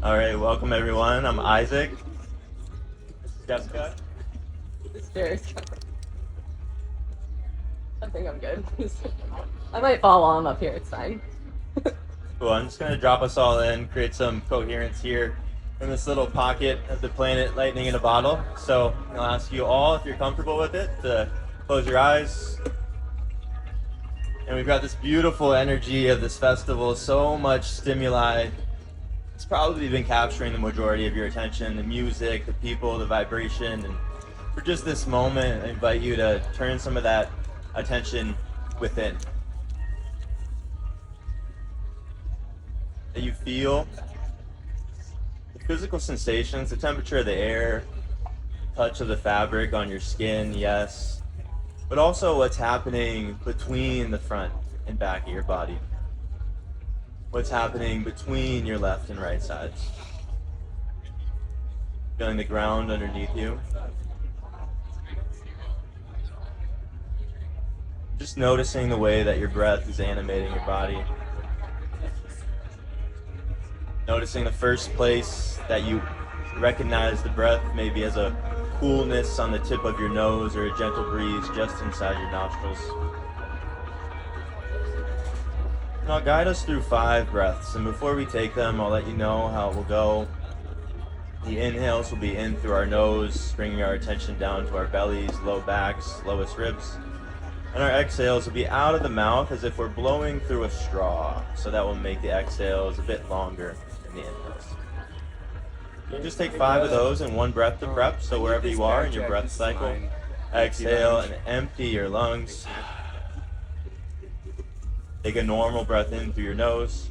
All right, welcome everyone. I'm Isaac. This is Jessica. It's very I think I'm good. I might fall while I'm up here. It's fine. Cool. I'm just going to drop us all in, create some coherence here in this little pocket of the planet lightning in a bottle. So I'll ask you all, if you're comfortable with it, to close your eyes. And we've got this beautiful energy of this festival, so much stimuli. It's probably been capturing the majority of your attention, the music, the people, the vibration. And for just this moment, I invite you to turn some of that attention within. That you feel the physical sensations, the temperature of the air, touch of the fabric on your skin, yes, but also what's happening between the front and back of your body. What's happening between your left and right sides. Feeling the ground underneath you. Just noticing the way that your breath is animating your body. Noticing the first place that you recognize the breath, maybe as a coolness on the tip of your nose or a gentle breeze just inside your nostrils. And I'll guide us through 5 breaths, and before we take them, I'll let you know how it will go. The inhales will be in through our nose, bringing our attention down to our bellies, low backs, lowest ribs. And our exhales will be out of the mouth as if we're blowing through a straw, so that will make the exhales a bit longer than the inhales. You just take 5 of those in one breath to prep, so wherever you are in your breath cycle, exhale and empty your lungs. Take a normal breath in through your nose,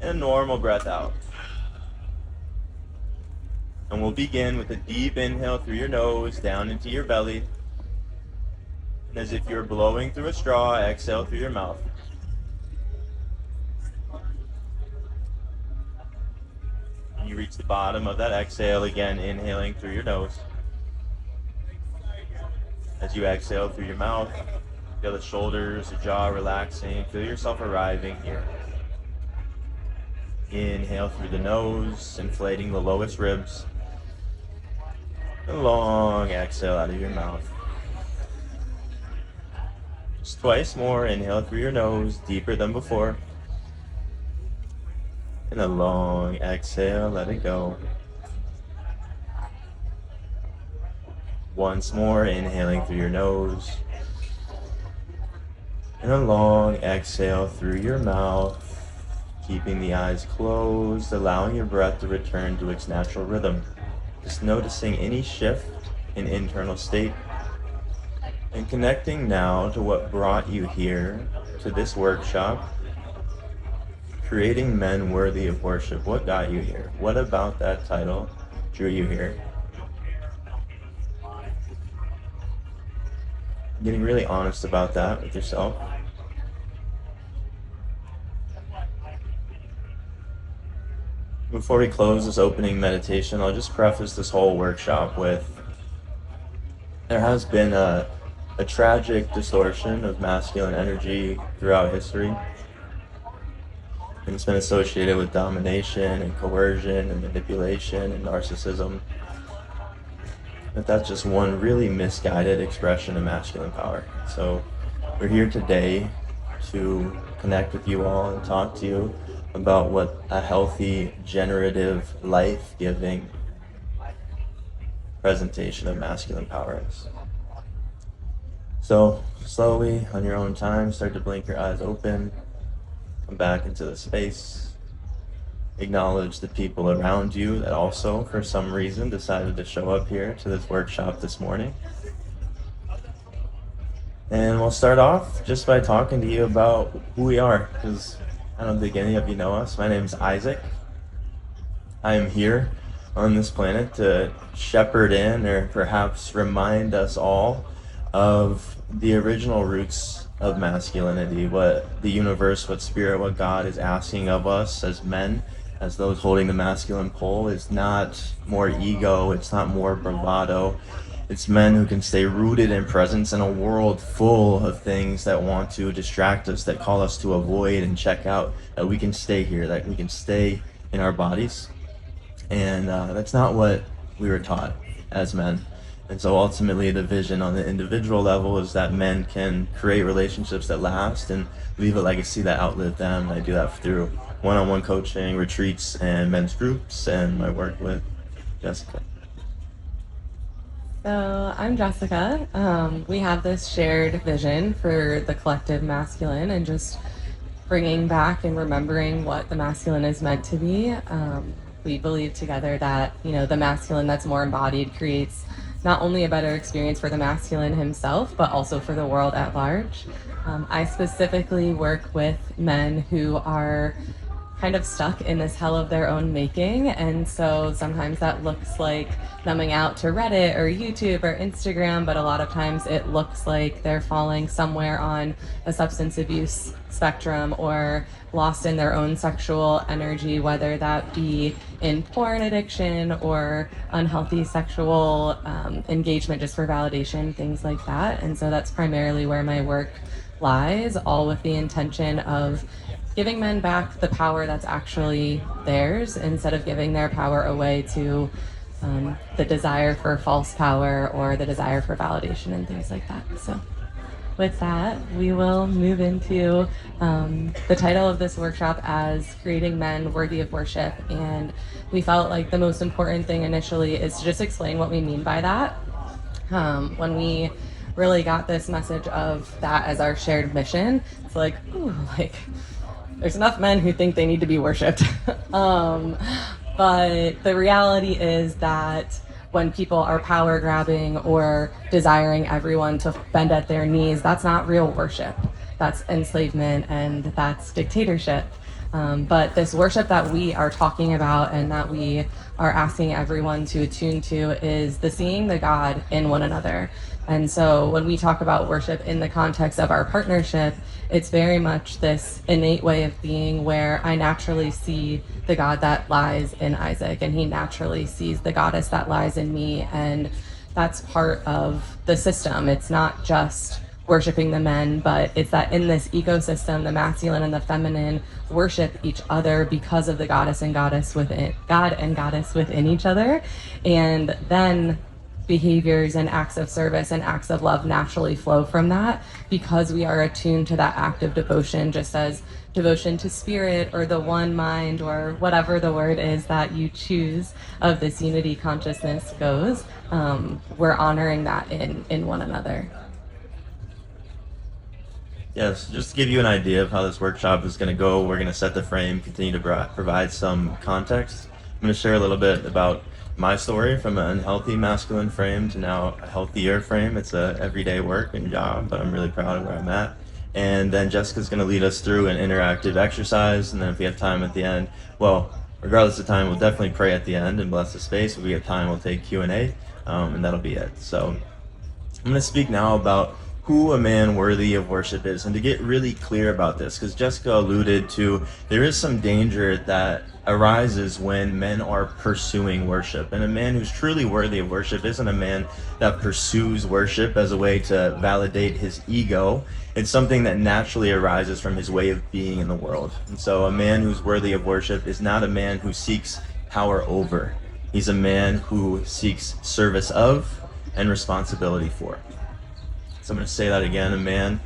and a normal breath out. And we'll begin with a deep inhale through your nose, down into your belly. And as if you're blowing through a straw, exhale through your mouth. And you reach the bottom of that exhale, again inhaling through your nose. As you exhale through your mouth, feel the shoulders, the jaw relaxing. Feel yourself arriving here. Inhale through the nose, inflating the lowest ribs. A long exhale out of your mouth. Just twice more. Inhale through your nose, deeper than before. And a long exhale, let it go. Once more, inhaling through your nose. And a long exhale through your mouth, keeping the eyes closed, allowing your breath to return to its natural rhythm. Just noticing any shift in internal state and connecting now to what brought you here to this workshop, creating men worthy of worship. What got you here? What about that title drew you here? Getting really honest about that with yourself. Before we close this opening meditation, I'll just preface this whole workshop with, there has been a tragic distortion of masculine energy throughout history. And it's been associated with domination and coercion and manipulation and narcissism. But that's just one really misguided expression of masculine power. So we're here today to connect with you all and talk to you about what a healthy, generative, life-giving presentation of masculine power is. So slowly, on your own time, start to blink your eyes open, come back into the space. Acknowledge the people around you that also, for some reason, decided to show up here to this workshop this morning. And we'll start off just by talking to you about who we are, because I don't think any of you know us. My name is Isaac. I am here on this planet to shepherd in, or perhaps remind us all, of the original roots of masculinity, what the universe, what spirit, what God is asking of us as men, as those holding the masculine pole. Is not more ego, it's not more bravado. It's men who can stay rooted in presence in a world full of things that want to distract us, that call us to avoid and check out, that we can stay here, that we can stay in our bodies. And that's not what we were taught as men. And so ultimately, the vision on the individual level is that men can create relationships that last and leave a legacy that outlive them. I do that through one-on-one coaching, retreats, and men's groups, and my work with Jessica. So I'm Jessica. We have this shared vision for the collective masculine and just bringing back and remembering what the masculine is meant to be. We believe together that, the masculine that's more embodied creates not only a better experience for the masculine himself, but also for the world at large. I specifically work with men who are kind of stuck in this hell of their own making. And so sometimes that looks like numbing out to Reddit or YouTube or Instagram, but a lot of times it looks like they're falling somewhere on a substance abuse spectrum or lost in their own sexual energy, whether that be in porn addiction or unhealthy sexual engagement just for validation, things like that. And so that's primarily where my work lies, all with the intention of giving men back the power that's actually theirs instead of giving their power away to the desire for false power or the desire for validation and things like that. So with that, we will move into the title of this workshop as Creating Men Worthy of Worship. And we felt like the most important thing initially is to just explain what we mean by that. When we really got this message of that as our shared mission, it's like, ooh, there's enough men who think they need to be worshipped. But the reality is that when people are power grabbing or desiring everyone to bend at their knees, that's not real worship. That's enslavement and that's dictatorship. But this worship that we are talking about and that we are asking everyone to attune to is the seeing the God in one another. And so when we talk about worship in the context of our partnership, it's very much this innate way of being where I naturally see the God that lies in Isaac and he naturally sees the goddess that lies in me. And that's part of the system. It's not just worshiping the men, but it's that in this ecosystem, the masculine and the feminine worship each other because of the goddess and goddess within God and goddess within each other. And then behaviors and acts of service and acts of love naturally flow from that because we are attuned to that act of devotion, just as devotion to spirit or the one mind or whatever the word is that you choose of this unity consciousness goes. We're honoring that in one another. Yes, just to give you an idea of how this workshop is going to go, we're going to set the frame, continue to provide some context. I'm going to share a little bit about my story from an unhealthy masculine frame to now a healthier frame. It's a everyday work and job, but I'm really proud of where I'm at. And then Jessica's going to lead us through an interactive exercise, and then if we have time at the end, well, regardless of time, we'll definitely pray at the end and bless the space. If we have time, we'll take Q&A, and that'll be it. So I'm going to speak now about who a man worthy of worship is, and to get really clear about this, because Jessica alluded to there is some danger that arises when men are pursuing worship, and a man who's truly worthy of worship isn't a man that pursues worship as a way to validate his ego. It's something that naturally arises from his way of being in the world. And so a man who's worthy of worship is not a man who seeks power over. He's a man who seeks service of and responsibility for. So I'm going to say that again. A man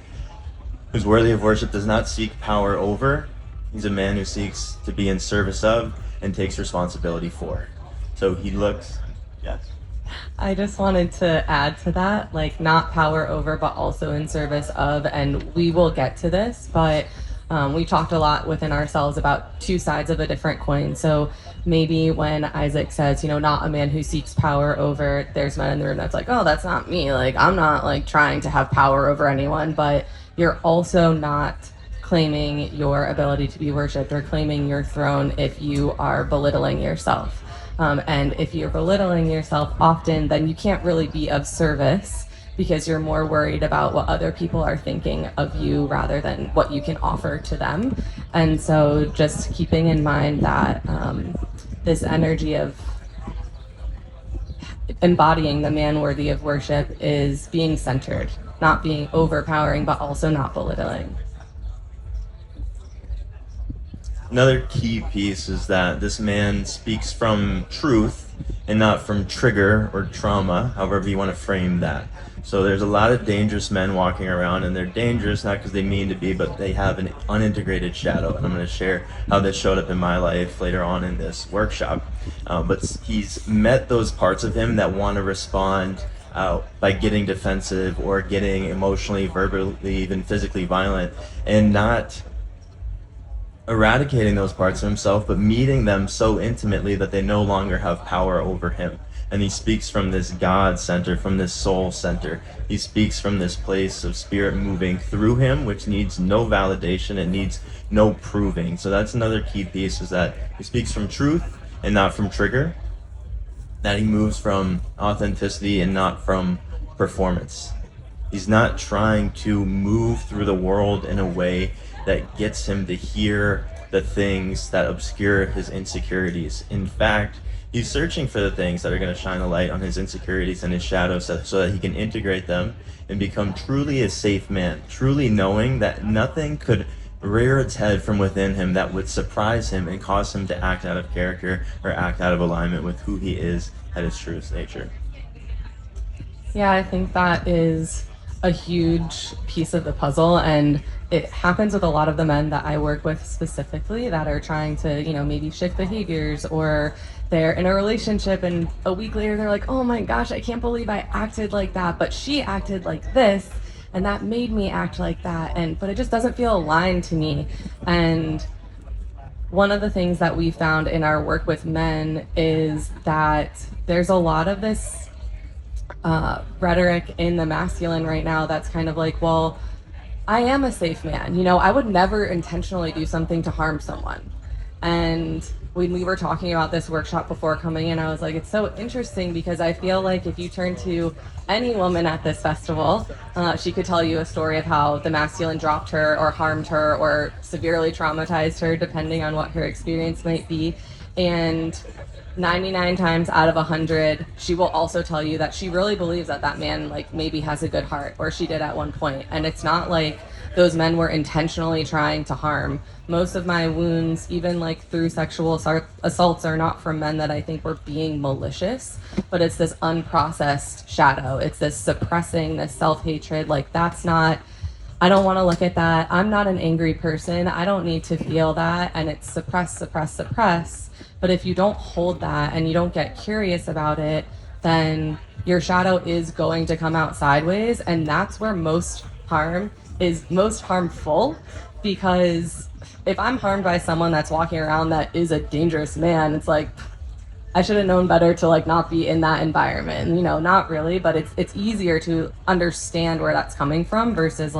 who's worthy of worship does not seek power over. He's a man who seeks to be in service of and takes responsibility for. So he looks, yes. I just wanted to add to that, not power over, but also in service of, and we will get to this, but we talked a lot within ourselves about two sides of a different coin. So maybe when Isaac says, not a man who seeks power over, there's men in the room that's like, oh, that's not me. I'm not trying to have power over anyone, but you're also not claiming your ability to be worshipped or claiming your throne if you are belittling yourself. And if you're belittling yourself often, then you can't really be of service because you're more worried about what other people are thinking of you rather than what you can offer to them. And so just keeping in mind that this energy of embodying the man worthy of worship is being centered, not being overpowering, but also not belittling. Another key piece is that this man speaks from truth and not from trigger or trauma, however you want to frame that. So there's a lot of dangerous men walking around, and they're dangerous not because they mean to be, but they have an unintegrated shadow. And I'm going to share how this showed up in my life later on in this workshop. But he's met those parts of him that want to respond by getting defensive or getting emotionally, verbally, even physically violent, and not eradicating those parts of himself, but meeting them so intimately that they no longer have power over him. And he speaks from this God center, from this soul center. He speaks from this place of spirit moving through him, which needs no validation. It needs no proving. So that's another key piece, is that he speaks from truth and not from trigger. That he moves from authenticity and not from performance. He's not trying to move through the world in a way that gets him to hear the things that obscure his insecurities. In fact, he's searching for the things that are going to shine a light on his insecurities and his shadows, so that he can integrate them and become truly a safe man, truly knowing that nothing could rear its head from within him that would surprise him and cause him to act out of character or act out of alignment with who he is at his truest nature. Yeah, I think that is a huge piece of the puzzle, and it happens with a lot of the men that I work with specifically that are trying to, maybe shift behaviors, or they're in a relationship and a week later they're like, oh my gosh, I can't believe I acted like that, but she acted like this and that made me act like that, but it just doesn't feel aligned to me. And one of the things that we found in our work with men is that there's a lot of this rhetoric in the masculine right now that's kind of like, well, I am a safe man. I would never intentionally do something to harm someone. And when we were talking about this workshop before coming in, I was like, it's so interesting, because I feel like if you turn to any woman at this festival, she could tell you a story of how the masculine dropped her or harmed her or severely traumatized her, depending on what her experience might be. And 99 times out of 100, she will also tell you that she really believes that that man maybe has a good heart, or she did at one point. And it's not like those men were intentionally trying to harm. Most of my wounds, even through sexual assaults, are not from men that I think were being malicious, but it's this unprocessed shadow. It's this suppressing, this self-hatred. That's not, I don't want to look at that. I'm not an angry person. I don't need to feel that. And it's suppress, suppress, suppress. But if you don't hold that and you don't get curious about it, then your shadow is going to come out sideways. And that's where most harm is most harmful, because if I'm harmed by someone that's walking around that is a dangerous man, it's like, I should have known better to not be in that environment. Not really, but it's easier to understand where that's coming from versus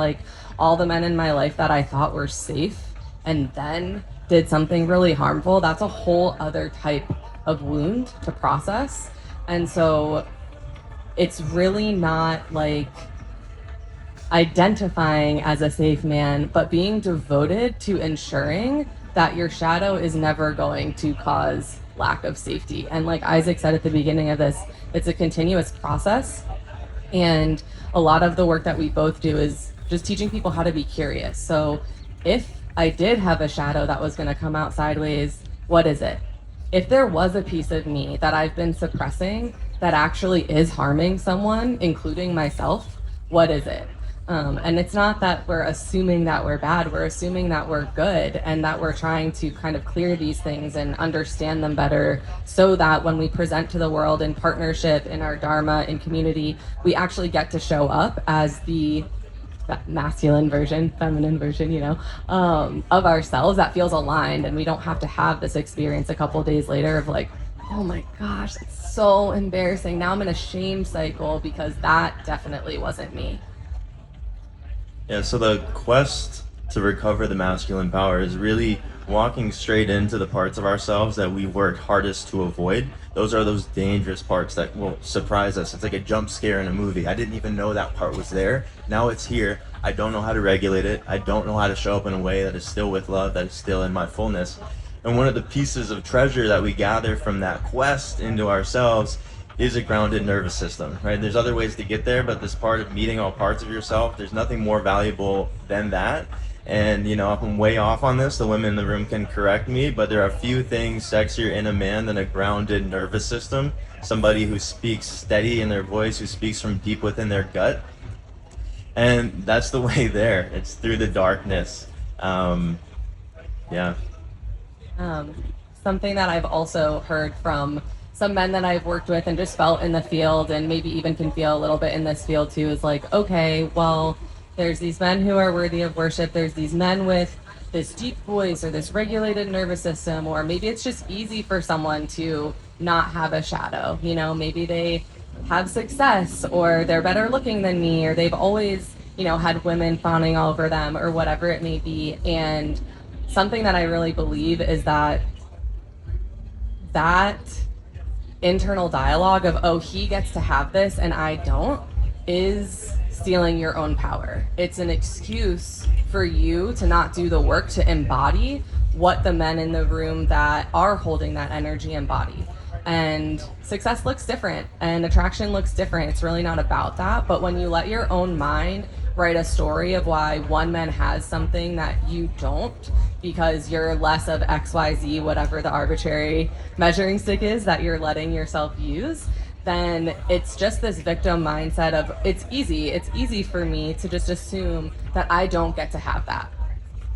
all the men in my life that I thought were safe and then did something really harmful. That's a whole other type of wound to process. And so it's really not identifying as a safe man, but being devoted to ensuring that your shadow is never going to cause lack of safety. And like Isaac said at the beginning of this, it's a continuous process. And a lot of the work that we both do is just teaching people how to be curious. So if I did have a shadow that was going to come out sideways, what is it? If there was a piece of me that I've been suppressing that actually is harming someone, including myself, what is it? And it's not that we're assuming that we're bad, we're assuming that we're good and that we're trying to kind of clear these things and understand them better so that when we present to the world in partnership, in our dharma, in community, we actually get to show up as the masculine version, feminine version, of ourselves that feels aligned, and we don't have to have this experience a couple days later of oh my gosh, it's so embarrassing. Now I'm in a shame cycle because that definitely wasn't me. Yeah, so the quest to recover the masculine power is really walking straight into the parts of ourselves that we work hardest to avoid. Those are those dangerous parts that will surprise us. It's like a jump scare in a movie. I didn't even know that part was there. Now it's here. I don't know how to regulate it. I don't know how to show up in a way that is still with love, that is still in my fullness. And one of the pieces of treasure that we gather from that quest into ourselves is a grounded nervous system, right? There's other ways to get there, but this part of meeting all parts of yourself, there's nothing more valuable than that. And you know, if I'm way off on this, the women in the room can correct me, but there are few things sexier in a man than a grounded nervous system, somebody who speaks steady in their voice, who speaks from deep within their gut. And that's the way there. It's through the darkness. Um, yeah. Um, Something that I've also heard from some men that I've worked with and just felt in the field, and maybe even can feel a little bit in this field too, is like, okay, well, there's these men who are worthy of worship. There's these men with this deep voice or this regulated nervous system, or maybe it's just easy for someone to not have a shadow. You know, maybe they have success, or they're better looking than me, or they've always, you know, had women fawning all over them, or whatever it may be. And something that I really believe is that internal dialogue of, oh, he gets to have this and I don't, is stealing your own power. It's an excuse for you to not do the work to embody what the men in the room that are holding that energy embody. And success looks different and attraction looks different. It's really not about that. But when you let your own mind write a story of why one man has something that you don't, because you're less of XYZ, whatever the arbitrary measuring stick is that you're letting yourself use, then it's just this victim mindset of, it's easy for me to just assume that I don't get to have that.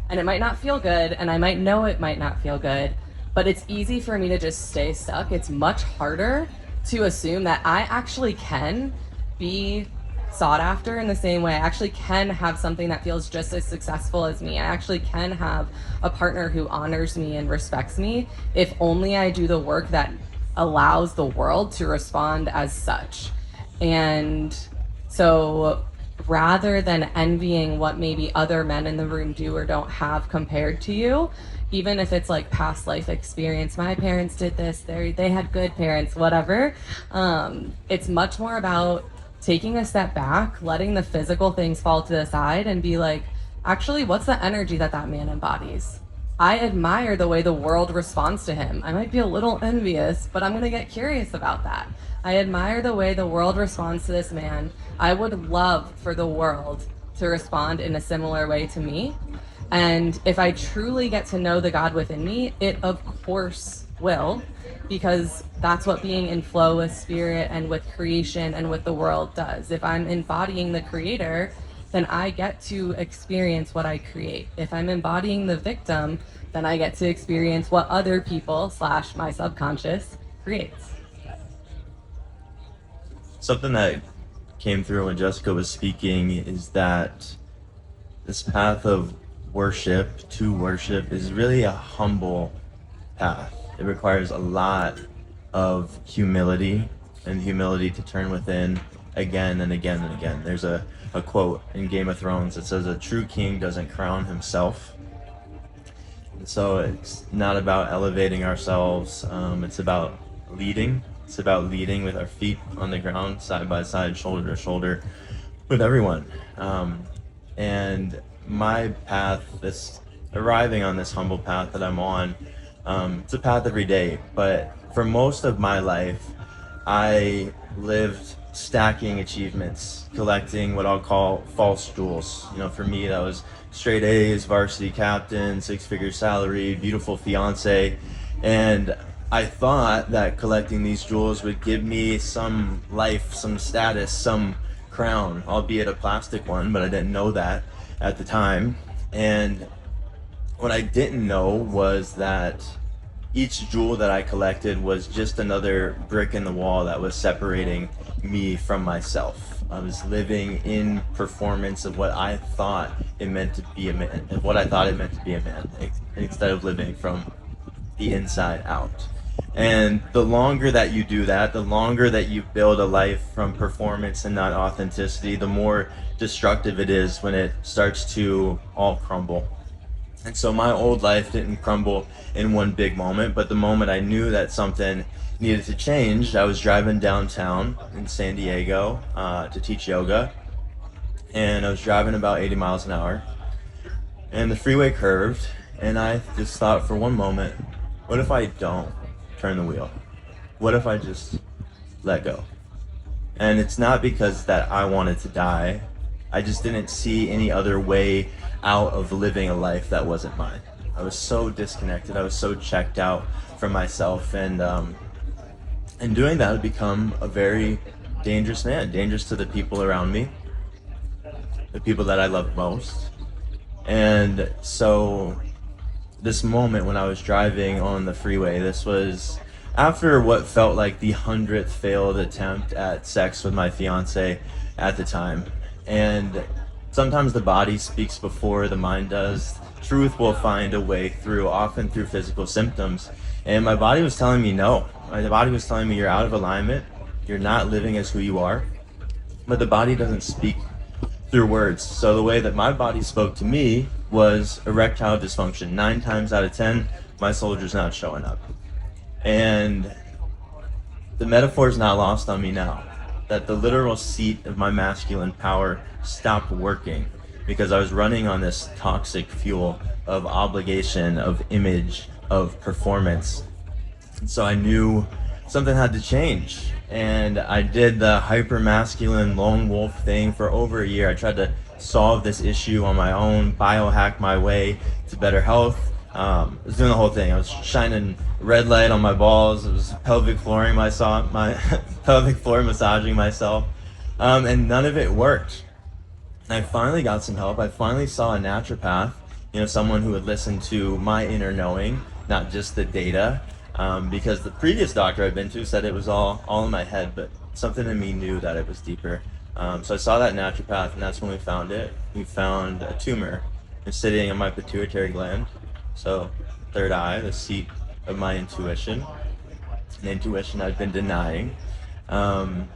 And it might not feel good, and I might know it might not feel good, but it's easy for me to just stay stuck. It's much harder to assume that I actually can be sought after in the same way. I actually can have something that feels just as successful as me. I actually can have a partner who honors me and respects me if only I do the work that allows the world to respond as such. And so rather than envying what maybe other men in the room do or don't have compared to you, even if it's like past life experience, my parents did this, they had good parents, whatever, it's much more about taking a step back, letting the physical things fall to the side and be like, actually, what's the energy that that man embodies? I admire the way the world responds to him. I might be a little envious, but I'm going to get curious about that. I admire the way the world responds to this man. I would love for the world to respond in a similar way to me. And if I truly get to know the God within me, it of course will, because that's what being in flow with spirit and with creation and with the world does. If I'm embodying the creator, then I get to experience what I create. If I'm embodying the victim, then I get to experience what other people / my subconscious creates. Something that came through when Jessica was speaking is that this path of worship to worship is really a humble path. It requires a lot of humility, and humility to turn within again and again and again. There's a quote in Game of Thrones that says, a true king doesn't crown himself. And so it's not about elevating ourselves, it's about leading. It's about leading with our feet on the ground, side by side, shoulder to shoulder, with everyone. And my path, this arriving on this humble path that I'm on, it's a path every day, but for most of my life, I lived stacking achievements, collecting what I'll call false jewels. You know, for me, that was straight A's, varsity captain, six-figure salary, beautiful fiance, and I thought that collecting these jewels would give me some life, some status, some crown, albeit a plastic one, but I didn't know that at the time. And what I didn't know was that each jewel that I collected was just another brick in the wall that was separating me from myself. I was living in performance of what I thought it meant to be a man, and what I thought it meant to be a man, instead of living from the inside out. And the longer that you do that, the longer that you build a life from performance and not authenticity, the more destructive it is when it starts to all crumble. And so my old life didn't crumble in one big moment, but the moment I knew that something needed to change, I was driving downtown in San Diego to teach yoga, and I was driving about 80 miles an hour, and the freeway curved, and I just thought for one moment, what if I don't turn the wheel? What if I just let go? And it's not because that I wanted to die. I just didn't see any other way out of living a life that wasn't mine. I was so disconnected. I was so checked out from myself, and doing that, I'd become a very dangerous man, dangerous to the people around me, the people that I love most. And so this moment when I was driving on the freeway, this was after what felt like the 100th failed attempt at sex with my fiance at the time. And sometimes the body speaks before the mind does. Truth will find a way through, often through physical symptoms. And my body was telling me no. My body was telling me you're out of alignment. You're not living as who you are. But the body doesn't speak through words. So the way that my body spoke to me was erectile dysfunction. 9 times out of 10, my soldier's not showing up. And the metaphor is not lost on me now that the literal seat of my masculine power stopped working because I was running on this toxic fuel of obligation, of image, of performance. And so I knew something had to change. And I did the hyper masculine lone wolf thing for over a year. I tried to solve this issue on my own, biohack my way to better health. I was doing the whole thing. I was shining red light on my balls. I was pelvic flooring my pelvic floor massaging myself, and none of it worked. I finally got some help. I finally saw a naturopath, someone who would listen to my inner knowing, not just the data, because the previous doctor I'd been to said it was all in my head, but something in me knew that it was deeper. So I saw that naturopath, and that's when we found it. We found a tumor sitting on my pituitary gland. So, third eye, the seat of my intuition, an intuition I've been denying. And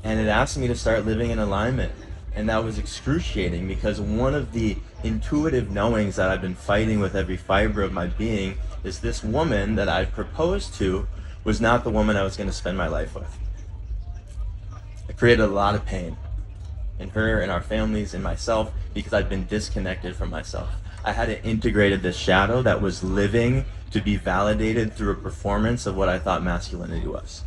it asked me to start living in alignment. And that was excruciating because one of the intuitive knowings that I've been fighting with every fiber of my being is this woman that I proposed to was not the woman I was going to spend my life with. It created a lot of pain in her, in our families, in myself, because I'd been disconnected from myself. I hadn't integrated this shadow that was living to be validated through a performance of what I thought masculinity was.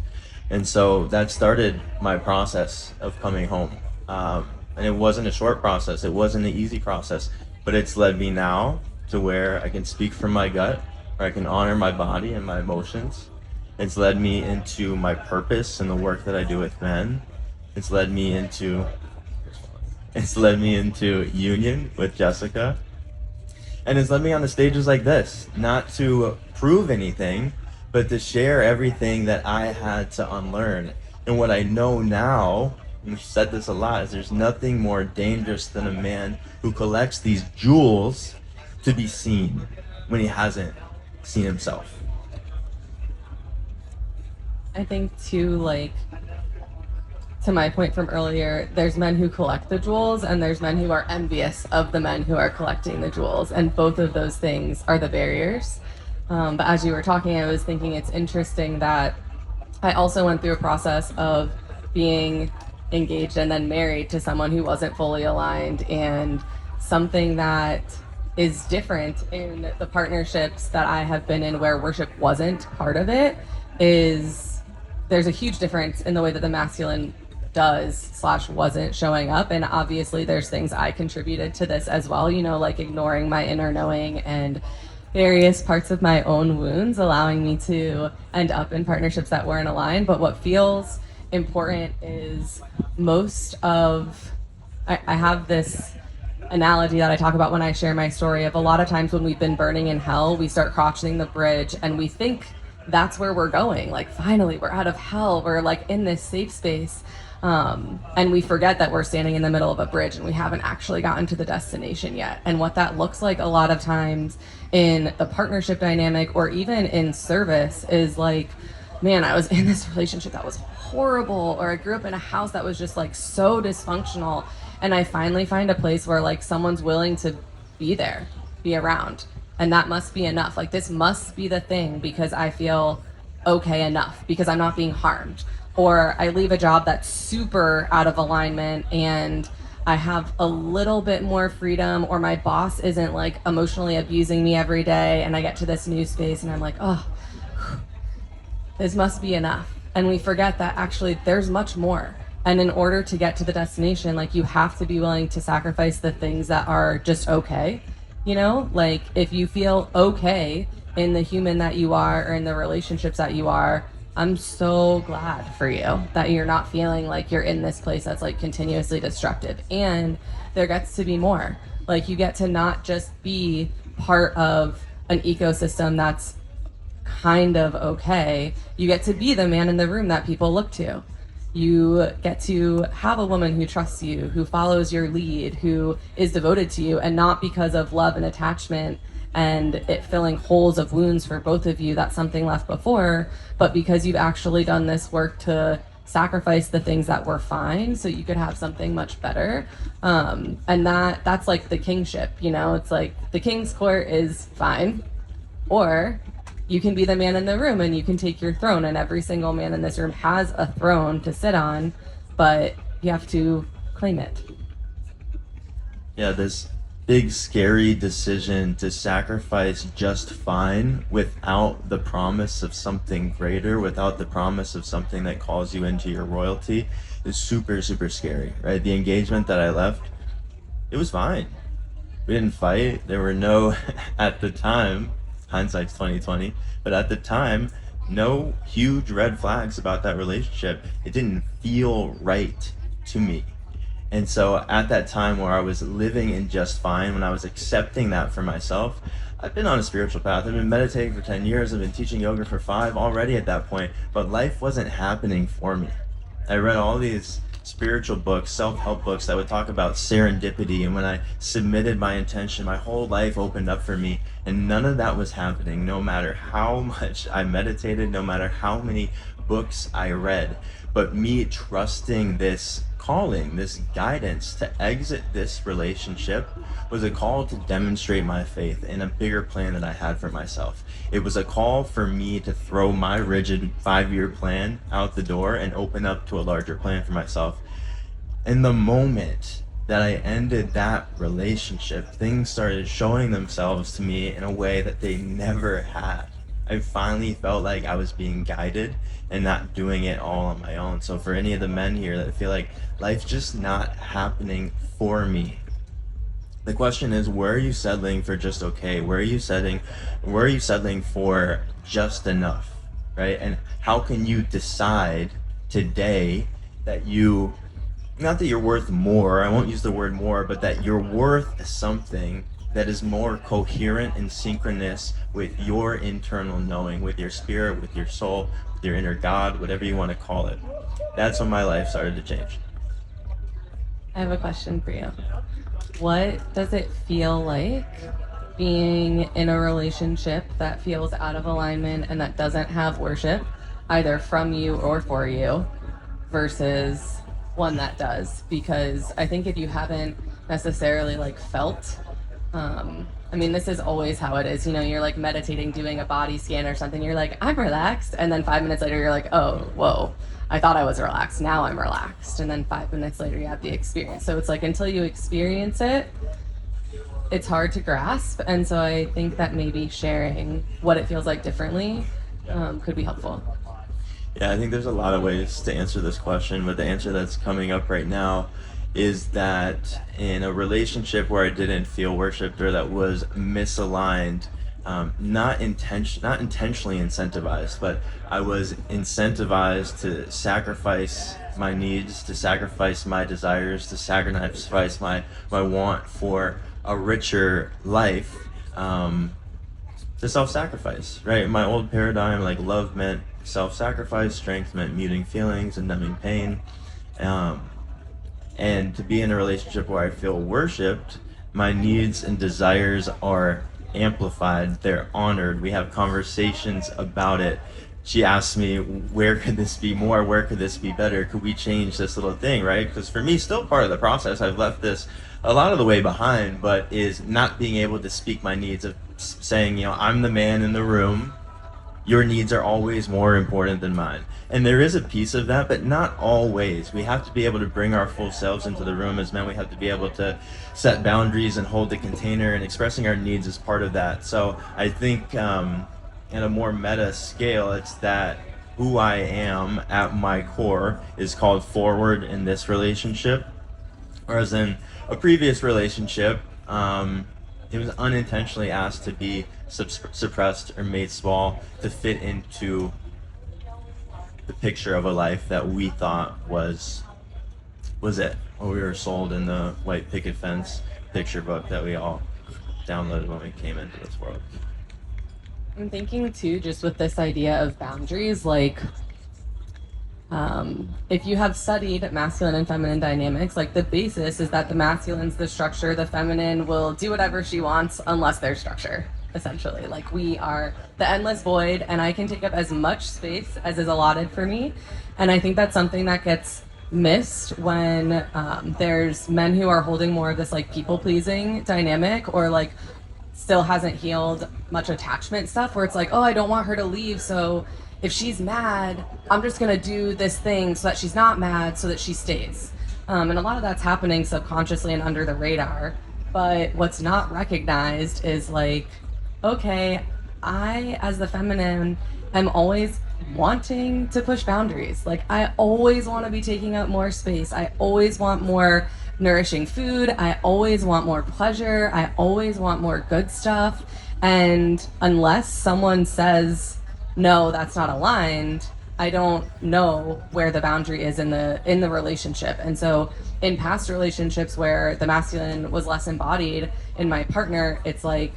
And so that started my process of coming home. And it wasn't a short process, it wasn't an easy process, but it's led me now to where I can speak from my gut, where I can honor my body and my emotions. It's led me into my purpose and the work that I do with men. It's led me into union with Jessica. And it's led me on the stages like this, not to prove anything, but to share everything that I had to unlearn. And what I know now, and we've said this a lot, is there's nothing more dangerous than a man who collects these jewels to be seen when he hasn't seen himself. I think too, to my point from earlier, there's men who collect the jewels and there's men who are envious of the men who are collecting the jewels, and both of those things are the barriers. But as you were talking, I was thinking it's interesting that I also went through a process of being engaged and then married to someone who wasn't fully aligned, and something that is different in the partnerships that I have been in where worship wasn't part of it is there's a huge difference in the way that the masculine does/wasn't showing up. And obviously there's things I contributed to this as well, like ignoring my inner knowing and various parts of my own wounds, allowing me to end up in partnerships that weren't aligned. But what feels important is I have this analogy that I talk about when I share my story of a lot of times when we've been burning in hell, we start crossing the bridge and we think that's where we're going. Finally, we're out of hell. We're in this safe space. And we forget that we're standing in the middle of a bridge and we haven't actually gotten to the destination yet. And what that looks like a lot of times in the partnership dynamic or even in service is man, I was in this relationship that was horrible, or I grew up in a house that was just so dysfunctional. And I finally find a place where someone's willing to be there, be around. And that must be enough. This must be the thing because I feel okay enough because I'm not being harmed. Or I leave a job that's super out of alignment and I have a little bit more freedom, or my boss isn't emotionally abusing me every day, and I get to this new space and I'm oh, this must be enough. And we forget that actually there's much more. And in order to get to the destination, like, you have to be willing to sacrifice the things that are just okay. Like, if you feel okay in the human that you are or in the relationships that you are, I'm so glad for you that you're not feeling like you're in this place that's like continuously destructive. And there gets to be more. Like, you get to not just be part of an ecosystem that's kind of okay. You get to be the man in the room that people look to. You get to have a woman who trusts you, who follows your lead, who is devoted to you, and not because of love and attachment and it filling holes of wounds for both of you, that's something left before, but because you've actually done this work to sacrifice the things that were fine so you could have something much better. And that's like the kingship. It's like the king's court is fine, or you can be the man in the room and you can take your throne, and every single man in this room has a throne to sit on, but you have to claim it. Yeah, this big scary decision to sacrifice just fine without the promise of something greater, without the promise of something that calls you into your royalty, is super, super scary, right? The engagement that I left, it was fine. We didn't fight. There were no, at the time, hindsight's 2020, but at the time, no huge red flags about that relationship. It didn't feel right to me. And so at that time where I was living in just fine, when I was accepting that for myself, I've been on a spiritual path. I've been meditating for 10 years. I've been teaching yoga for 5 already at that point, but life wasn't happening for me. I read all these spiritual books, self-help books that would talk about serendipity, and when I submitted my intention, my whole life opened up for me, and none of that was happening, no matter how much I meditated, no matter how many books I read. But me trusting this calling, this guidance to exit this relationship was a call to demonstrate my faith in a bigger plan that I had for myself. It was a call for me to throw my rigid 5-year plan out the door and open up to a larger plan for myself. And the moment that I ended that relationship, things started showing themselves to me in a way that they never had. I finally felt like I was being guided and not doing it all on my own. So for any of the men here that feel like life's just not happening for me, the question is, where are you settling for just okay? Where are you settling for just enough, right? And how can you decide today that not that you're worth more, I won't use the word more, but that you're worth something that is more coherent and synchronous with your internal knowing, with your spirit, with your soul, with your inner God, whatever you want to call it. That's when my life started to change. I have a question for you. What does it feel like being in a relationship that feels out of alignment and that doesn't have worship, either from you or for you, versus one that does? Because I think if you haven't necessarily felt, this is always how it is. You're like meditating, doing a body scan or something. You're like, I'm relaxed. And then 5 minutes later, you're like, oh, whoa, I thought I was relaxed. Now I'm relaxed. And then 5 minutes later, you have the experience. So it's like, until you experience it, it's hard to grasp. And so I think that maybe sharing what it feels like differently could be helpful. Yeah, I think there's a lot of ways to answer this question, but the answer that's coming up right now is that in a relationship where I didn't feel worshipped or that was misaligned, not intentionally incentivized, but I was incentivized to sacrifice my needs, to sacrifice my desires, to sacrifice my want for a richer life, to self-sacrifice, right? My old paradigm, love meant self-sacrifice, strength meant muting feelings and numbing pain. And to be in a relationship where I feel worshipped, my needs and desires are amplified, they're honored. We have conversations about it. She asked me, where could this be more? Where could this be better? Could we change this little thing, right? Because for me, still part of the process, I've left this a lot of the way behind, but is not being able to speak my needs, of saying, I'm the man in the room. Your needs are always more important than mine. And there is a piece of that, but not always. We have to be able to bring our full selves into the room as men. We have to be able to set boundaries and hold the container, and expressing our needs is part of that. So I think at a more meta scale, it's that who I am at my core is called forward in this relationship, whereas in a previous relationship, it was unintentionally asked to be suppressed or made small to fit into the picture of a life that we thought was it. What we were sold in the white picket fence picture book that we all downloaded when we came into this world. I'm thinking too, just with this idea of boundaries, like if you have studied masculine and feminine dynamics, like the basis is that the masculine's the structure, the feminine will do whatever she wants unless there's structure, essentially. Like we are the endless void, and I can take up as much space as is allotted for me. And I think that's something that gets missed when there's men who are holding more of this like people pleasing dynamic, or like still hasn't healed much attachment stuff, where it's like, oh, I don't want her to leave, so if she's mad, I'm just gonna do this thing so that she's not mad so that she stays. And a lot of that's happening subconsciously and under the radar. But what's not recognized is like, okay, I, as the feminine, am always wanting to push boundaries. Like, I always want to be taking up more space. I always want more nourishing food. I always want more pleasure. I always want more good stuff. And unless someone says, no, that's not aligned, I don't know where the boundary is in the relationship. And so in past relationships where the masculine was less embodied in my partner, it's like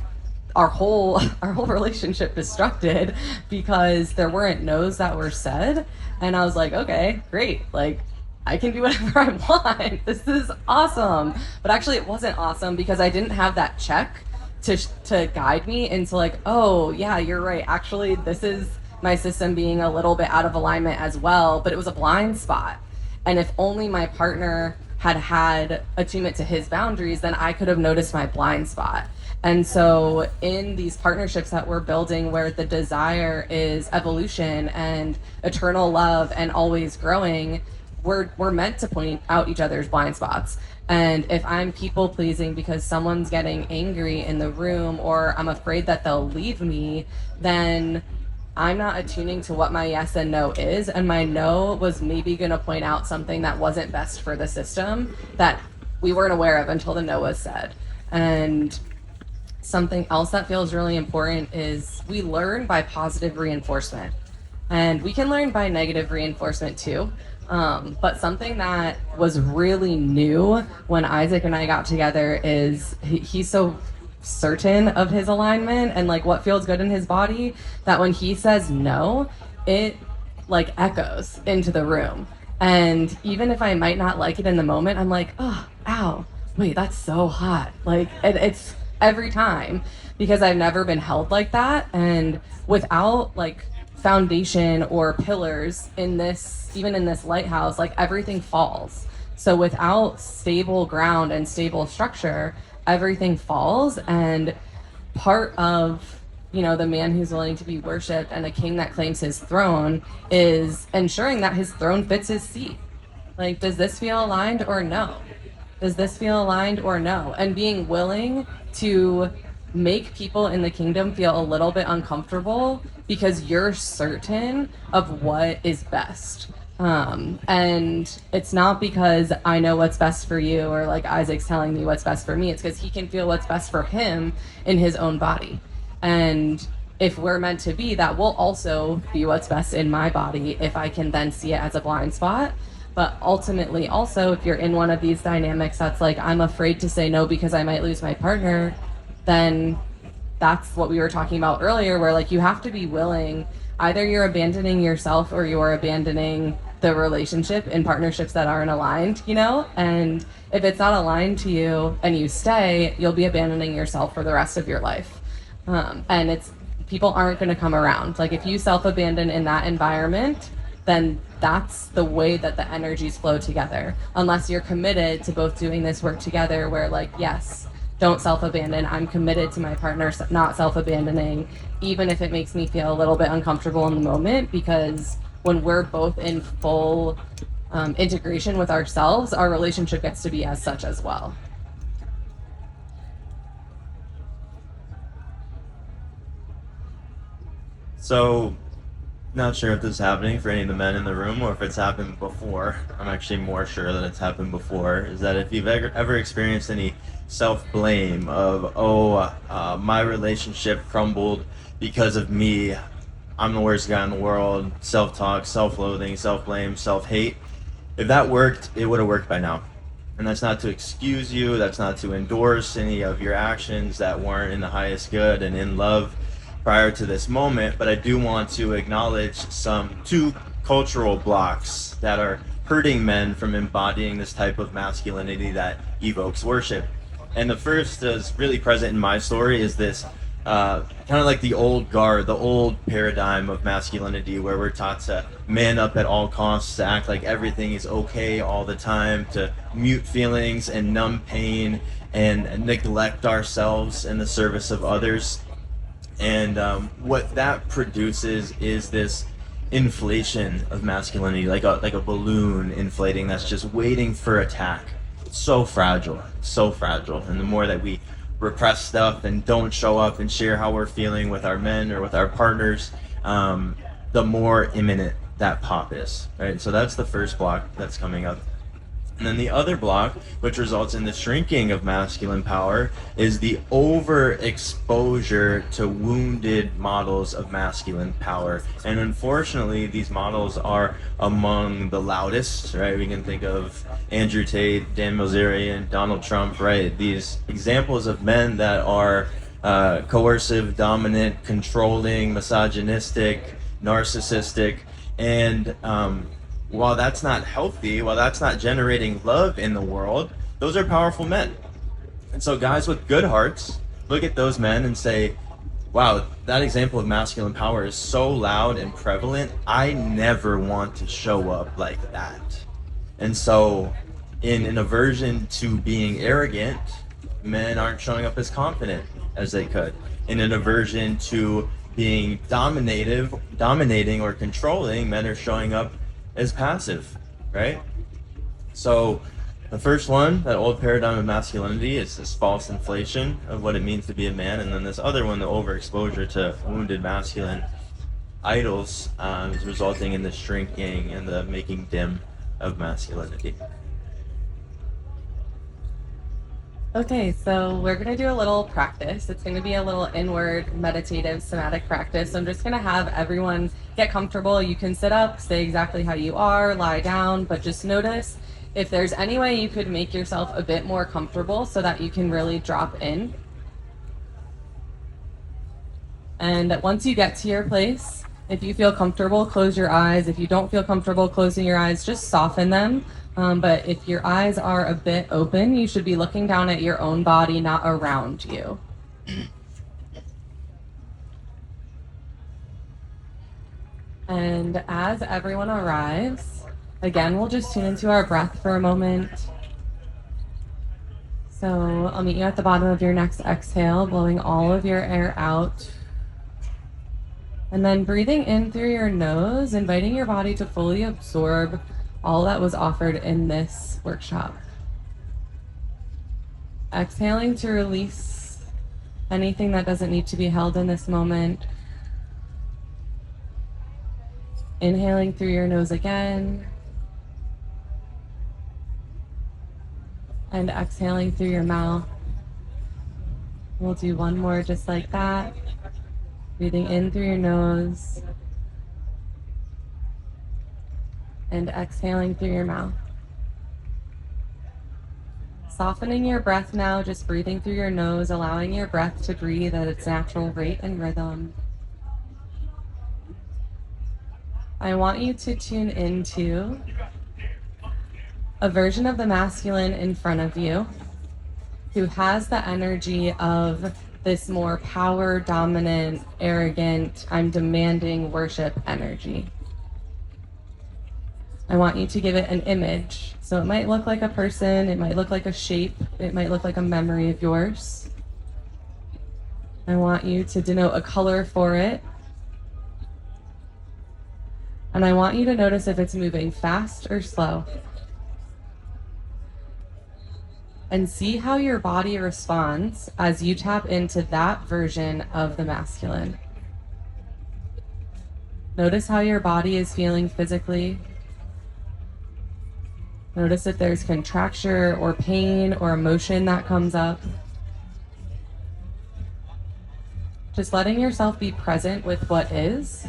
our whole relationship destructed because there weren't no's that were said. And I was like, okay, great, like I can do whatever I want. This is awesome. But actually it wasn't awesome because I didn't have that check to guide me into like, oh yeah, you're right, actually this is my system being a little bit out of alignment as well. But it was a blind spot, and if only my partner had attunement to his boundaries, then I could have noticed my blind spot. And so in these partnerships that we're building, where the desire is evolution and eternal love and always growing, we're meant to point out each other's blind spots. And if I'm people pleasing because someone's getting angry in the room, or I'm afraid that they'll leave me, then I'm not attuning to what my yes and no is. And my no was maybe going to point out something that wasn't best for the system that we weren't aware of until the no was said. And something else that feels really important is we learn by positive reinforcement, and we can learn by negative reinforcement too. But something that was really new when Isaac and I got together is he's so certain of his alignment and like what feels good in his body that when he says no, it like echoes into the room. And even if I might not like it in the moment, I'm like, oh, ow, wait, that's so hot. Like it's every time, because I've never been held like that. And without like foundation or pillars in this, even in this lighthouse, like everything falls. So without stable ground and stable structure, everything falls. And part of, you know, the man who's willing to be worshipped and a king that claims his throne is ensuring that his throne fits his seat. Like, does this feel aligned or no? Does this feel aligned or no? And being willing to make people in the kingdom feel a little bit uncomfortable because you're certain of what is best. And it's not because I know what's best for you, or like Isaac's telling me what's best for me. It's because he can feel what's best for him in his own body. And if we're meant to be, that will also be what's best in my body if I can then see it as a blind spot. But ultimately, also, if you're in one of these dynamics that's like, I'm afraid to say no because I might lose my partner, then that's what we were talking about earlier, where like you have to be willing, either you're abandoning yourself or you're abandoning the relationship in partnerships that aren't aligned, you know? And if it's not aligned to you and you stay, you'll be abandoning yourself for the rest of your life. And it's, people aren't going to come around. Like if you self-abandon in that environment, then that's the way that the energies flow together. Unless you're committed to both doing this work together, where like, yes, don't self-abandon. I'm committed to my partner not self-abandoning, even if it makes me feel a little bit uncomfortable in the moment, because when we're both in full integration with ourselves, our relationship gets to be as such as well. So Not sure if this is happening for any of the men in the room or if it's happened before. I'm actually more sure that it's happened before. Is that if you've ever experienced any self blame of, oh, my relationship crumbled because of me, I'm the worst guy in the world, self talk, self loathing, self blame, self hate. If that worked, it would have worked by now. And that's not to excuse you, that's not to endorse any of your actions that weren't in the highest good and in love prior to this moment, but I do want to acknowledge some two cultural blocks that are hurting men from embodying this type of masculinity that evokes worship. And the first is really present in my story is this kind of like the old guard, the old paradigm of masculinity where we're taught to man up at all costs, to act like everything is okay all the time, to mute feelings and numb pain and neglect ourselves in the service of others. And what that produces is this inflation of masculinity, like a balloon inflating that's just waiting for attack. It's so fragile, so fragile. And the more that we repress stuff and don't show up and share how we're feeling with our men or with our partners, the more imminent that pop is, right? So that's the first block that's coming up. And then the other block, which results in the shrinking of masculine power, is the overexposure to wounded models of masculine power. And unfortunately, these models are among the loudest, right? We can think of Andrew Tate, Dan Bilzerian, Donald Trump, right? These examples of men that are coercive, dominant, controlling, misogynistic, narcissistic, and while that's not healthy, while that's not generating love in the world, those are powerful men. And so guys with good hearts look at those men and say, wow, that example of masculine power is so loud and prevalent. I never want to show up like that. And so in an aversion to being arrogant, men aren't showing up as confident as they could. In an aversion to being dominating or controlling, men are showing up as passive, right? So the first one, that old paradigm of masculinity, is this false inflation of what it means to be a man. And then this other one, the overexposure to wounded masculine idols, is resulting in the shrinking and the making dim of masculinity. Okay, so we're going to do a little practice. It's going to be a little inward meditative somatic practice. So I'm just going to have everyone get comfortable. You can sit up, stay exactly how you are, lie down, but just notice if there's any way you could make yourself a bit more comfortable so that you can really drop in. And once you get to your place, if you feel comfortable, close your eyes. If you don't feel comfortable closing your eyes, just soften them. But if your eyes are a bit open, you should be looking down at your own body, not around you. And as everyone arrives, again, we'll just tune into our breath for a moment. So I'll meet you at the bottom of your next exhale, blowing all of your air out. And then breathing in through your nose, inviting your body to fully absorb all that was offered in this workshop. Exhaling to release anything that doesn't need to be held in this moment. Inhaling through your nose again. And exhaling through your mouth. We'll do one more just like that. Breathing in through your nose. And exhaling through your mouth. Softening your breath now, just breathing through your nose, allowing your breath to breathe at its natural rate and rhythm. I want you to tune into a version of the masculine in front of you who has the energy of this more power, dominant, arrogant, I'm demanding worship energy. I want you to give it an image. So it might look like a person, it might look like a shape, it might look like a memory of yours. I want you to denote a color for it. And I want you to notice if it's moving fast or slow. And see how your body responds as you tap into that version of the masculine. Notice how your body is feeling physically. Notice if there's contracture or pain or emotion that comes up. Just letting yourself be present with what is,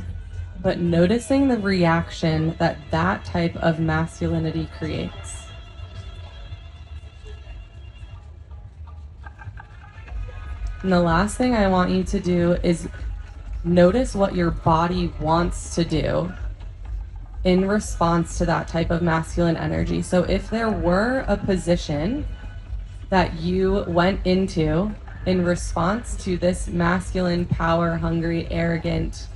but noticing the reaction that that type of masculinity creates. And the last thing I want you to do is notice what your body wants to do in response to that type of masculine energy. So if there were a position that you went into in response to this masculine, power hungry, arrogant,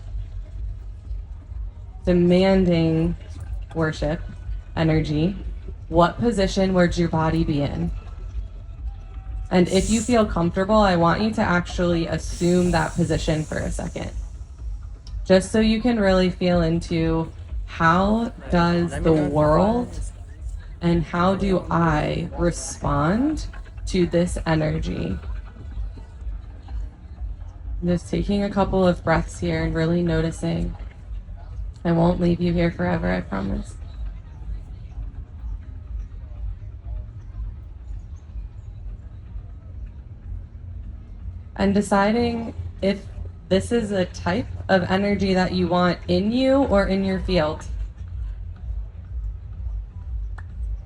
demanding worship energy, what position would your body be in? And if you feel comfortable, I want you to actually assume that position for a second, just so you can really feel into how does the world and how do I respond to this energy. I'm just taking a couple of breaths here and really noticing. I won't leave you here forever, I promise. And deciding if this is a type of energy that you want in you or in your field.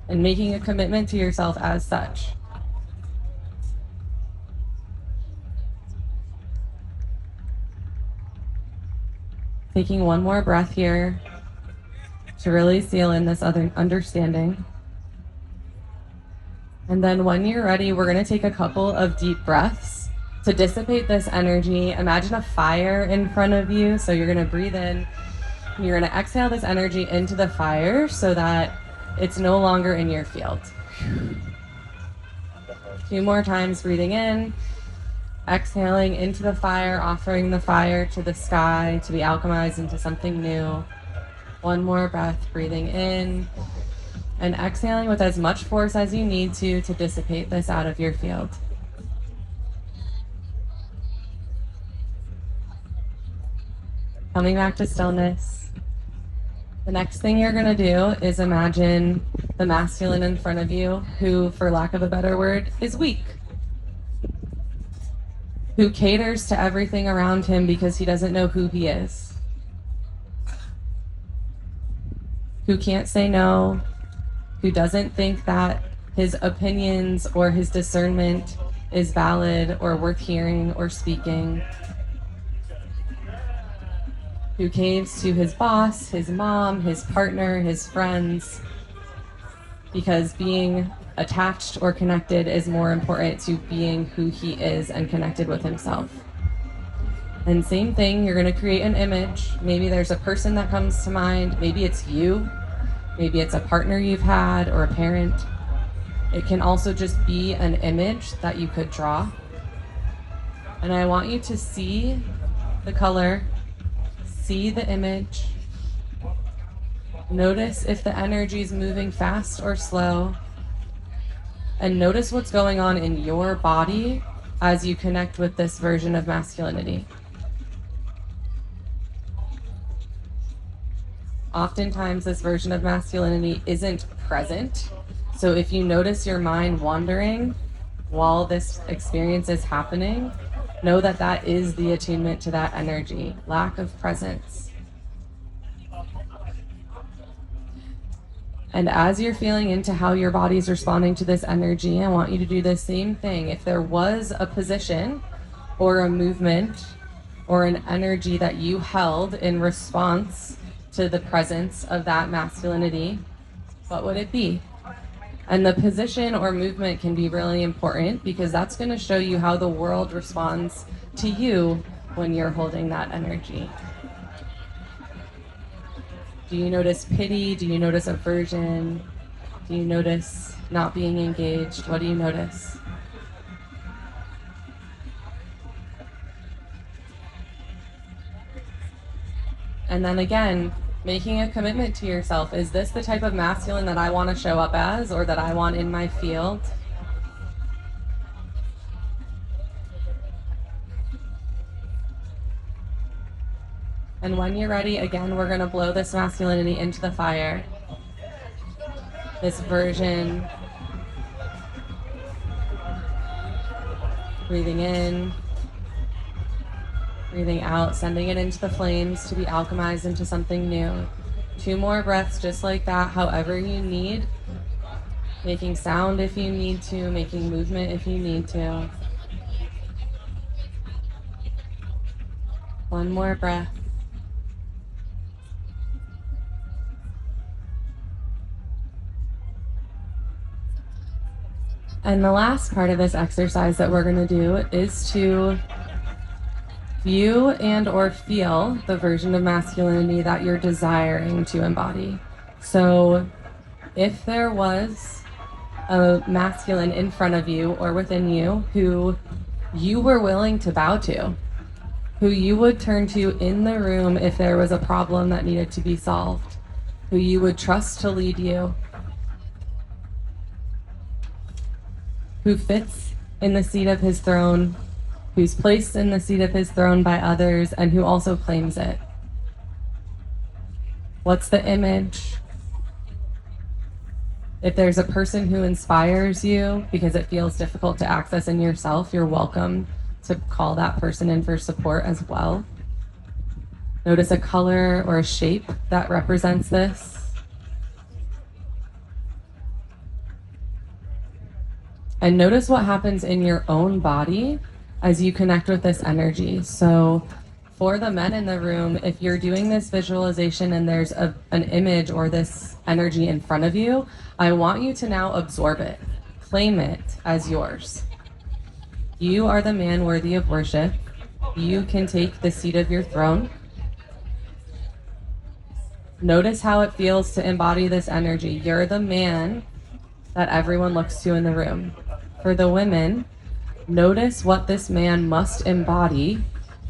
And making a commitment to yourself as such. Taking one more breath here to really seal in this other understanding. And then when you're ready, we're going to take a couple of deep breaths to dissipate this energy. Imagine a fire in front of you. So you're going to breathe in, and you're going to exhale this energy into the fire so that it's no longer in your field. 2 more times, breathing in, exhaling into the fire, offering the fire to the sky to be alchemized into something new. 1 more breath, breathing in and exhaling with as much force as you need to dissipate this out of your field. Coming back to stillness. The next thing you're going to do is imagine the masculine in front of you who, for lack of a better word, is weak. Who caters to everything around him because he doesn't know who he is. Who can't say no. Who doesn't think that his opinions or his discernment is valid or worth hearing or speaking. Who caves to his boss, his mom, his partner, his friends, because being attached or connected is more important to being who he is and connected with himself. And same thing, you're going to create an image. Maybe there's a person that comes to mind. Maybe it's you. Maybe it's a partner you've had or a parent. It can also just be an image that you could draw. And I want you to see the color, see the image, notice if the energy is moving fast or slow, and notice what's going on in your body as you connect with this version of masculinity. Oftentimes, this version of masculinity isn't present. So if you notice your mind wandering while this experience is happening, know that that is the attunement to that energy, lack of presence. And as you're feeling into how your body's responding to this energy, I want you to do the same thing. If there was a position or a movement or an energy that you held in response to the presence of that masculinity, what would it be? And the position or movement can be really important because that's going to show you how the world responds to you when you're holding that energy. Do you notice pity? Do you notice aversion? Do you notice not being engaged? What do you notice? And then again, making a commitment to yourself. Is this the type of masculine that I want to show up as or that I want in my field? And when you're ready, again, we're going to blow this masculinity into the fire. This version. Breathing in, breathing out, sending it into the flames to be alchemized into something new. 2 more breaths just like that, however you need. Making sound if you need to, making movement if you need to. 1 more breath. And the last part of this exercise that we're going to do is to view and or feel the version of masculinity that you're desiring to embody. So if there was a masculine in front of you or within you who you were willing to bow to, who you would turn to in the room if there was a problem that needed to be solved, who you would trust to lead you, who fits in the seat of his throne, who's placed in the seat of his throne by others, and who also claims it. What's the image? If there's a person who inspires you because it feels difficult to access in yourself, you're welcome to call that person in for support as well. Notice a color or a shape that represents this. And notice what happens in your own body as you connect with this energy. So for the men in the room, if you're doing this visualization and there's an image or this energy in front of you, I want you to now absorb it, claim it as yours. You are the man worthy of worship. You can take the seat of your throne. Notice how it feels to embody this energy. You're the man that everyone looks to in the room. For the women, notice what this man must embody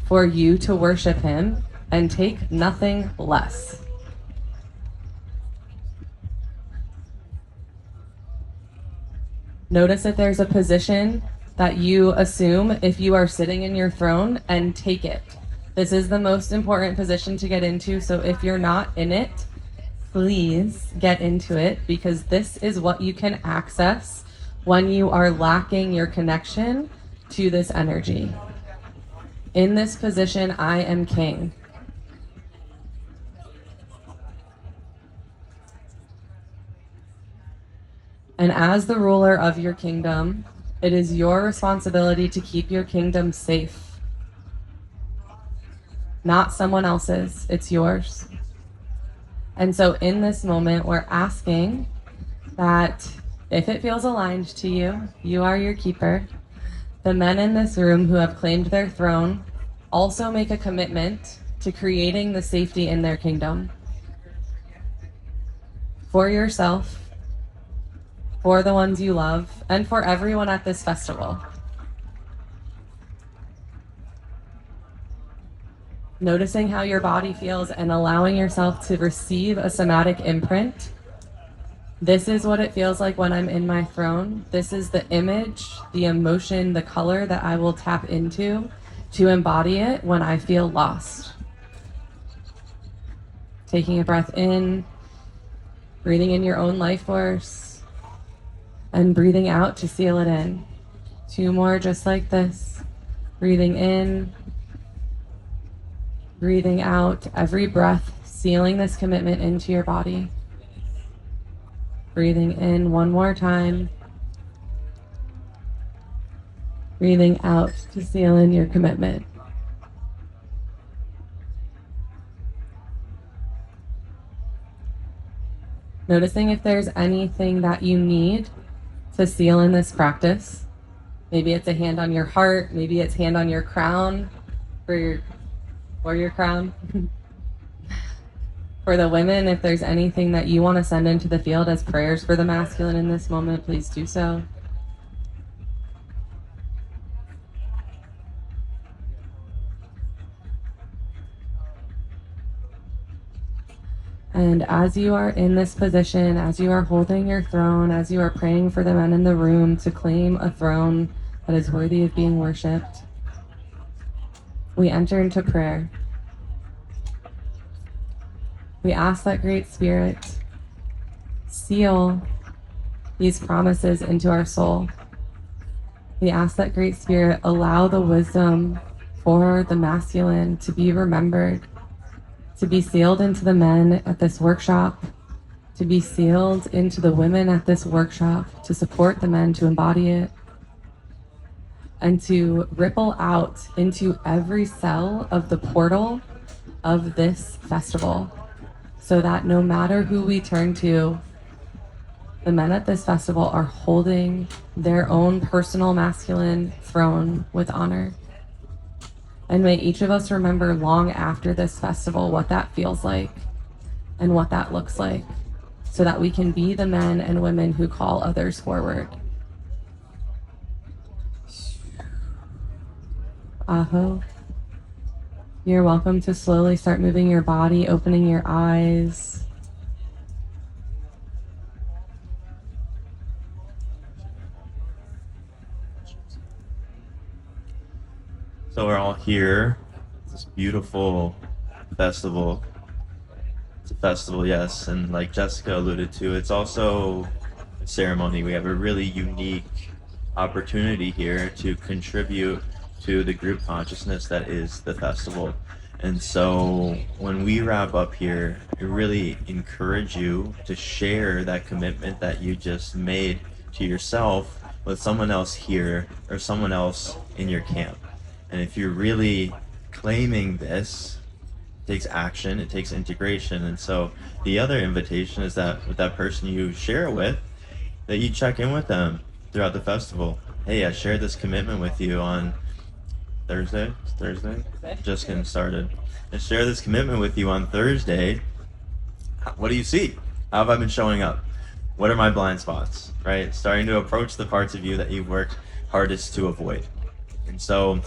for you to worship him and take nothing less. Notice if there's a position that you assume if you are sitting in your throne, and take it. This is the most important position to get into, so if you're not in it, please get into it, because this is what you can access when you are lacking your connection to this energy. In this position, I am king. And as the ruler of your kingdom, it is your responsibility to keep your kingdom safe. Not someone else's, it's yours. And so in this moment, we're asking that if it feels aligned to you, you are your keeper. The men in this room who have claimed their throne also make a commitment to creating the safety in their kingdom. For yourself, for the ones you love, and for everyone at this festival. Noticing how your body feels and allowing yourself to receive a somatic imprint. This is what it feels like when I'm in my throne. This is the image, the emotion, the color that I will tap into to embody it when I feel lost. Taking a breath in, breathing in your own life force, and breathing out to seal it in. 2 more just like this. Breathing in, breathing out, every breath sealing this commitment into your body. Breathing in 1 more time. Breathing out to seal in your commitment. Noticing if there's anything that you need to seal in this practice. Maybe it's a hand on your heart, maybe it's hand on your crown for your crown. For the women, if there's anything that you want to send into the field as prayers for the masculine in this moment, please do so. And as you are in this position, as you are holding your throne, as you are praying for the men in the room to claim a throne that is worthy of being worshipped, we enter into prayer. We ask that Great Spirit seal these promises into our soul. We ask that Great Spirit allow the wisdom for the masculine to be remembered, to be sealed into the men at this workshop, to be sealed into the women at this workshop, to support the men to embody it, and to ripple out into every cell of the portal of this festival, so that no matter who we turn to, the men at this festival are holding their own personal masculine throne with honor. And may each of us remember long after this festival what that feels like and what that looks like, so that we can be the men and women who call others forward. Aho. You're welcome to slowly start moving your body, opening your eyes. So we're all here. This beautiful festival. It's a festival, yes, and like Jessica alluded to, it's also a ceremony. We have a really unique opportunity here to contribute to the group consciousness that is the festival. And so when we wrap up here, I really encourage you to share that commitment that you just made to yourself with someone else here or someone else in your camp. And if you're really claiming this, it takes action, it takes integration. And so the other invitation is that with that person you share it with, that you check in with them throughout the festival. Hey, I shared this commitment with you on Thursday? It's Thursday? Just getting started. I share this commitment with you on Thursday. What do you see? How have I been showing up? What are my blind spots, right? Starting to approach the parts of you that you've worked hardest to avoid. And so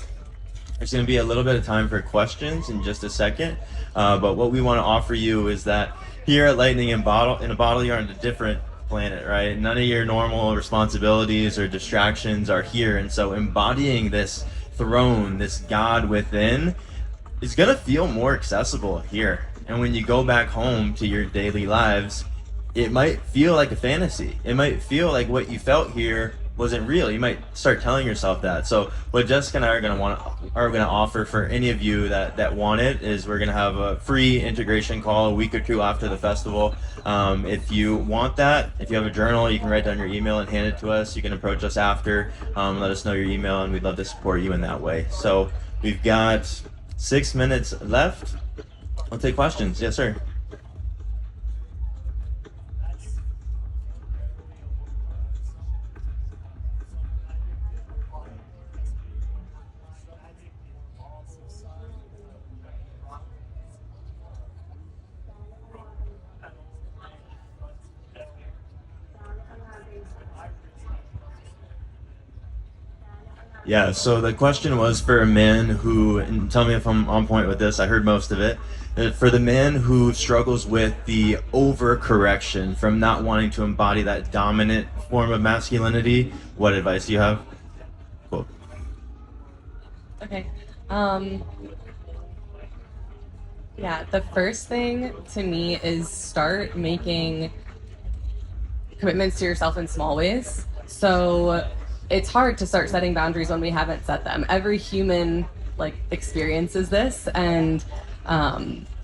there's going to be a little bit of time for questions in just a second, but what we want to offer you is that here at Lightning in a Bottle, you're on a different planet, right? None of your normal responsibilities or distractions are here, and so embodying this throne, this God within, is going to feel more accessible here. And when you go back home to your daily lives, it might feel like a fantasy. It might feel like what you felt here wasn't real. You might start telling yourself that. So what Jessica and I are going to offer for any of you that want it is we're going to have a free integration call a week or two after the festival. If you want that, if you have a journal, you can write down your email and hand it to us. You can approach us after, let us know your email, and we'd love to support you in that way. So we've got 6 minutes left. I'll take questions. Yes, sir. Yeah, so the question was for a man who, and tell me if I'm on point with this, I heard most of it, for the man who struggles with the overcorrection from not wanting to embody that dominant form of masculinity, what advice do you have? Cool. Okay. Yeah, the first thing to me is start making commitments to yourself in small ways. So it's hard to start setting boundaries when we haven't set them. Every human experiences this, and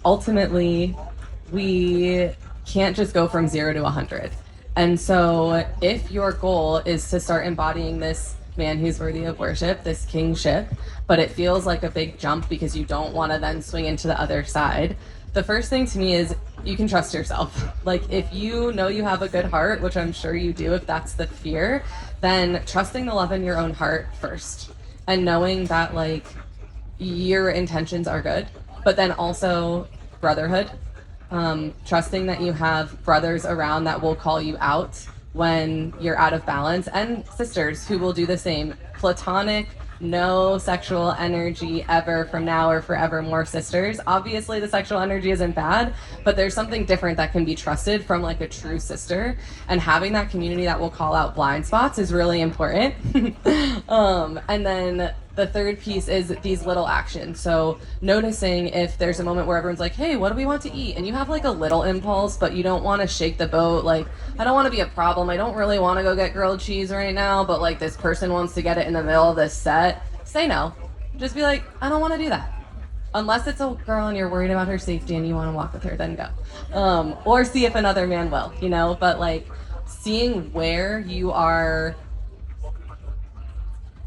ultimately we can't just go from 0 to 100. And so if your goal is to start embodying this man who's worthy of worship, this kingship, but it feels like a big jump because you don't want to then swing into the other side, the first thing to me is you can trust yourself. If you know you have a good heart, which I'm sure you do if that's the fear, then trusting the love in your own heart first, and knowing that your intentions are good, but then also brotherhood, trusting that you have brothers around that will call you out when you're out of balance, and sisters who will do the same. Platonic, no sexual energy ever from now or forevermore sisters. Obviously the sexual energy isn't bad, but there's something different that can be trusted from a true sister, and having that community that will call out blind spots is really important. And then The third piece is these little actions. So noticing if there's a moment where everyone's like, hey, what do we want to eat? And you have like a little impulse, but you don't want to shake the boat. Like, I don't want to be a problem. I don't really want to go get grilled cheese right now, but like this person wants to get it in the middle of this set. Say no. Just be like, I don't want to do that. Unless it's a girl and you're worried about her safety and you want to walk with her, then go. Or see if another man will, you know? But like seeing where you are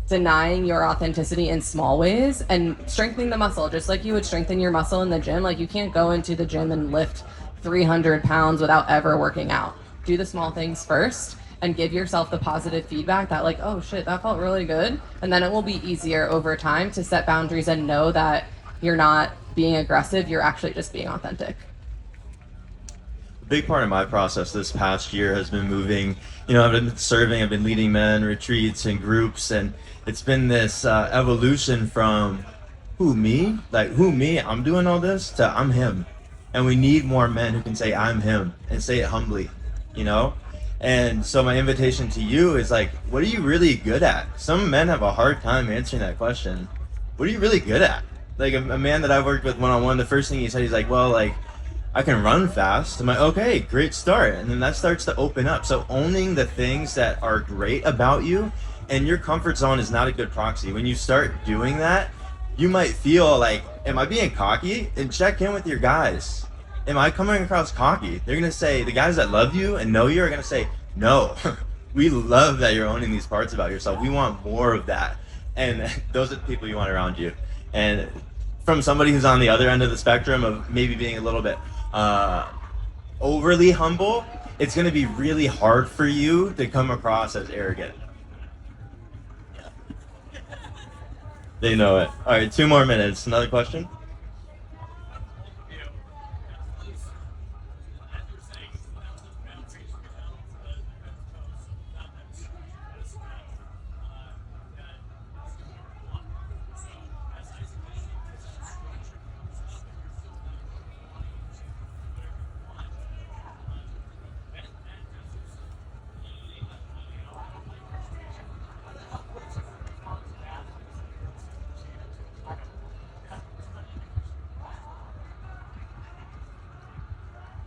denying your authenticity in small ways and strengthening the muscle, just like you would strengthen your muscle in the gym. Like you can't go into the gym and lift 300 pounds without ever working out. Do the small things first and give yourself the positive feedback that like, oh shit, that felt really good. And then it will be easier over time to set boundaries and know that you're not being aggressive, you're actually just being authentic. A big part of my process this past year has been moving, I've been serving, I've been leading men retreats and groups, and it's been this evolution from who me, I'm doing all this, to I'm him. And we need more men who can say I'm him and say it humbly, And so my invitation to you is like, what are you really good at? Some men have a hard time answering that question. What are you really good at? Like a man that I've worked with one-on-one, the first thing he said, he's like, well, like, I can run fast. I'm like, okay, great start. And then that starts to open up. So owning the things that are great about you, and your comfort zone is not a good proxy. When you start doing that, you might feel like, am I being cocky? And check in with your guys. Am I coming across cocky? They're going to say, the guys that love you and know you are going to say, no, we love that you're owning these parts about yourself. We want more of that. And those are the people you want around you. And from somebody who's on the other end of the spectrum of maybe being a little bit overly humble, it's going to be really hard for you to come across as arrogant. They know it. All right, 2 more minutes. Another question?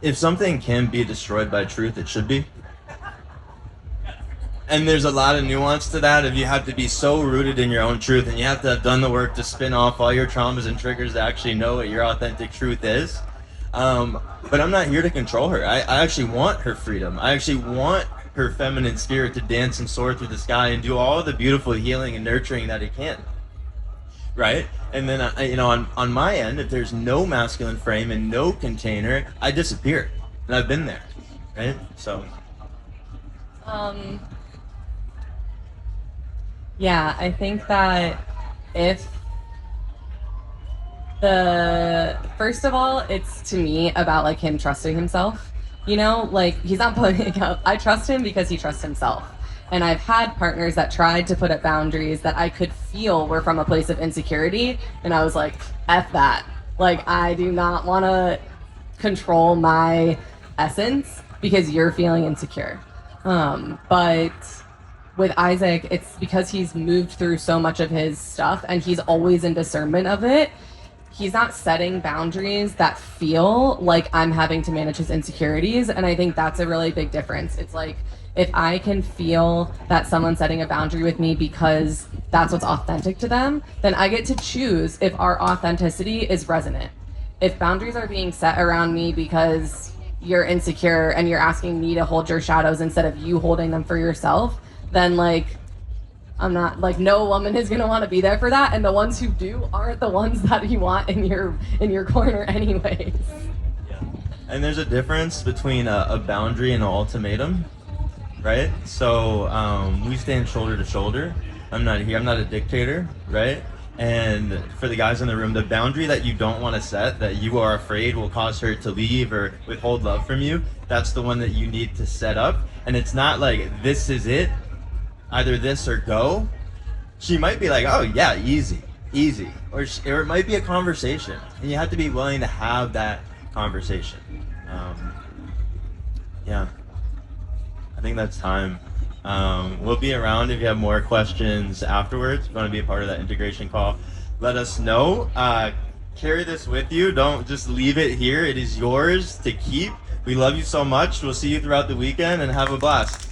If something can be destroyed by truth, it should be. And there's a lot of nuance to that. If you have to be so rooted in your own truth and you have to have done the work to spin off all your traumas and triggers to actually know what your authentic truth is. But I'm not here to control her. I actually want her freedom. I actually want her feminine spirit to dance and soar through the sky and do all the beautiful healing and nurturing that it can. Right? And then, on my end, if there's no masculine frame and no container, I disappear. And I've been there. Right? So. Yeah, I think that first of all, it's to me about like him trusting himself. Like he's not putting up, I trust him because he trusts himself. And I've had partners that tried to put up boundaries that I could feel were from a place of insecurity. And I was like, F that. Like, I do not want to control my essence because you're feeling insecure. But with Isaac, it's because he's moved through so much of his stuff and he's always in discernment of it. He's not setting boundaries that feel like I'm having to manage his insecurities. And I think that's a really big difference. It's like, if I can feel that someone's setting a boundary with me because that's what's authentic to them, then I get to choose if our authenticity is resonant. If boundaries are being set around me because you're insecure and you're asking me to hold your shadows instead of you holding them for yourself, then like, I'm not, like, no woman is gonna want to be there for that, and the ones who do aren't the ones that you want in your corner anyways. Yeah. And there's a difference between a boundary and an ultimatum. Right? So we stand shoulder to shoulder. I'm not a dictator, right? And for the guys in the room, the boundary that you don't want to set, that you are afraid will cause her to leave or withhold love from you, that's the one that you need to set up. And it's not like, this is it, either this or go. She might be like, oh yeah, easy. Or it might be a conversation. And you have to be willing to have that conversation. Yeah. I think that's time. We'll be around if you have more questions afterwards. If you want to be a part of that integration call, let us know. Carry this with you. Don't just leave it here. It is yours to keep. We love you so much. We'll see you throughout the weekend and have a blast.